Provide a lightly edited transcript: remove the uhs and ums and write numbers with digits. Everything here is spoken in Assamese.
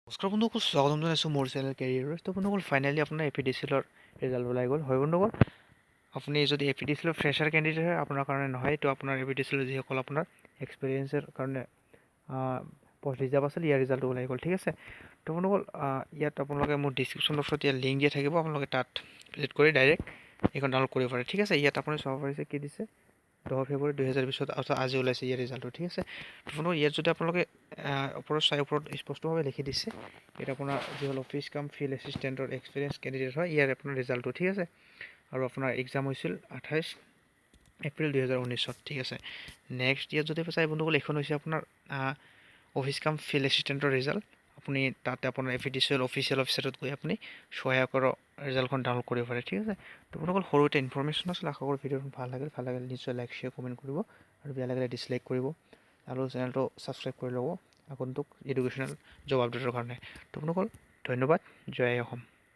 নমস্কাৰ বন্ধুসকল, স্বাগতম জনাইছোঁ মোৰ চেনেল কেৰিয়াৰৰ। তো বন্ধুসকল, ফাইনেলি আপোনাৰ APDCL ৰিজাল্ট ওলাই গ'ল। হয় বন্ধুসকল, আপুনি যদি APDCL ফ্ৰেচাৰ কেণ্ডিডেট হয়, আপোনাৰ কাৰণে নহয়। তো আপোনাৰ APDCL যিসকল আপোনাৰ এক্সপিৰিয়েঞ্চৰ কাৰণে পষ্ট ৰিজাৰ্ভ আছিল, ইয়াৰ ৰিজাল্টটো ওলাই গ'ল। ঠিক আছে। তো বন্ধুসকল, ইয়াত আপোনালোকে মোৰ ডিছক্ৰিপশ্যন বক্সত ইয়াত লিংক দিয়া থাকিব। আপোনালোকে তাত ভিজিট কৰি ডাইৰেক্ট এইখন ডাউনলোড কৰিব পাৰে। ঠিক আছে। ইয়াত আপুনি চাব পাৰিছে কি দিছে, 10 ফেব্ৰুৱাৰী 2020 অৰ্থাৎ আজি ওলাইছে ইয়াৰ ৰিজাল্টটো। ঠিক আছে। আপোনাৰ ইয়াত যদি আপোনালোকে ওপৰত স্পষ্টভাৱে লিখি দিছে, ইয়াত আপোনাৰ যি হ'ল অফিচ কাম ফিল্ড এছিষ্টেণ্টৰ এক্সপিৰিয়েঞ্চ কেণ্ডিডেট হয়, ইয়াৰ আপোনাৰ ৰিজাল্টটো। ঠিক আছে। আৰু আপোনাৰ এক্সাম হৈছিল 28 এপ্ৰিল 2019। ঠিক আছে। নেক্সট ইয়াত যদি চাই বন্ধুসকল, এইখন হৈছে আপোনাৰ অফিচ কাম ফিল্ড এছিষ্টেণ্টৰ ৰিজাল্ট। আপুনি তাতে আপোনাৰ APDCL অফিচিয়েল ৱেবছাইটত গৈ আপুনি সহায়কৰ ৰিজাল্টখন ডাউনলোড কৰিব পাৰে। ঠিক আছে। তো বন্ধুসকল, সৰু এটা ইনফৰমেশ্যন আছিল। আশা কৰোঁ ভিডিঅ'খন ভাল লাগিলে নিশ্চয় লাইক শ্বেয়াৰ কমেণ্ট কৰিব, আৰু বেয়া লাগিলে ডিছলাইক কৰিব, আৰু চেনেলটো ছাবস্ক্ৰাইব কৰি ল'ব আগন্তুক এডুকেশ্যনেল জব আপডেটৰ কাৰণে। তো বন্ধুসকল, ধন্যবাদ। জয় অসম।